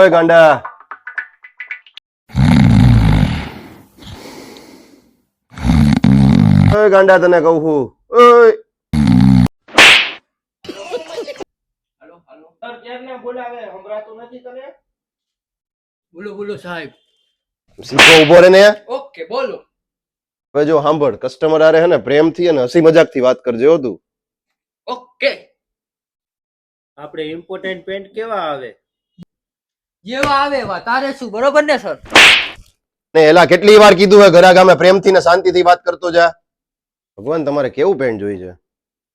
ઓય ગાંડા, ઓય ગાંડા તને કહું છું. ઓય હાલો હાલો સર ક્યારને બોલાવે સંભળાતું નથી તને? બોલો બોલો સાહેબ. સીધો ઉભો રે ને. ઓકે બોલો. હવે જો સાંભળ, કસ્ટમર આરે હે ને પ્રેમથી અને હસી મજાકથી વાત કરજો તું. ઓકે. આપણે ઇમ્પોર્ટન્ટ પેન્ટ કેવા આવે? જેવા આવે એવા. તારે શું, બરોબર ને સર? ને એલા કેટલી વાર કીધું હે ઘરા ગામે પ્રેમથી ને શાંતિથી વાત કરતો જા. ભગવાન તમારે કેવું પેન્ટ જોઈ છે?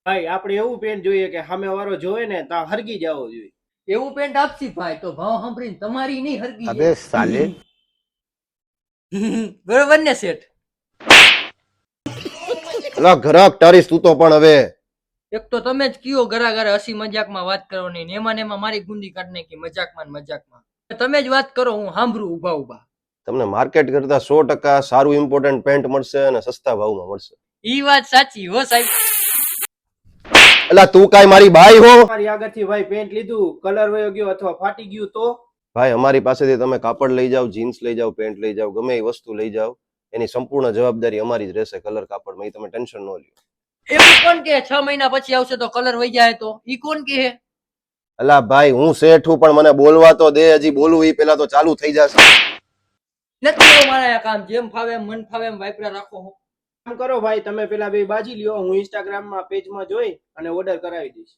ભાઈ આપણે એવું પેન્ટ જોઈએ કે સામે વાળો જોવે ને તા હરગી જવો જોઈએ. એવું પેન્ટ આપશી ભાઈ તો ભાવ સાંભળીને તમારી નહીં હરગી અબે સાલે. જાય. બરોબર ને શેઠ? એલા ઘરાક તારીસ તું તો પણ હવે. એક તો તમે જ કયો ઘરા ઘરે હસી મજાકમાં વાત કરો નહીં, ને એમાં ને એમાં મારી ગુંદી કાઢ નાખી મજાકમાં ને મજાકમાં. તમે જ વાત કરો, હું સાંભળું ઉભા ઉભા. તમને માર્કેટ કરતા 100% સારું ઇમ્પોર્ટન્ટ પેન્ટ મળશે અને સસ્તા ભાવમાં મળશે. ઈ વાત સાચી હો સાહેબ. એલા તું કાઈ મારી બાઈ હો? તમારી આગળથી ભાઈ પેન્ટ લીધું, કલર વયો ગયો અથવા ફાટી ગયું તો? ભાઈ અમારી પાસેથી તમે કાપડ લઈ જાઓ, જીન્સ લઈ જાઓ, પેન્ટ લઈ જાઓ, ગમે એ વસ્તુ લઈ જાઓ, એની સંપૂર્ણ જવાબદારી અમારી જ રહેશે. કલર કાપડમાં તમે ટેન્શન ન લ્યો. એવું કોણ કે 6 મહિના પછી આવશે તો કલર વહી જાય? તો ઈ કોણ કે હે? અલા ભાઈ હું શેઠ હું, પણ મને બોલવા તો દે. હજી બોલવું એ પેલા તો ચાલુ થઈ જશે. નથી એવું મારા આ કામ. જેમ ફાવે એમ મન ફાવે એમ વાપરા રાખો હો. કામ કરો ભાઈ, તમે પેલા બે બાજી લ્યો, હું ઇન્સ્ટાગ્રામમાં પેજમાં જોઈ અને ઓર્ડર કરાવી દઈશ.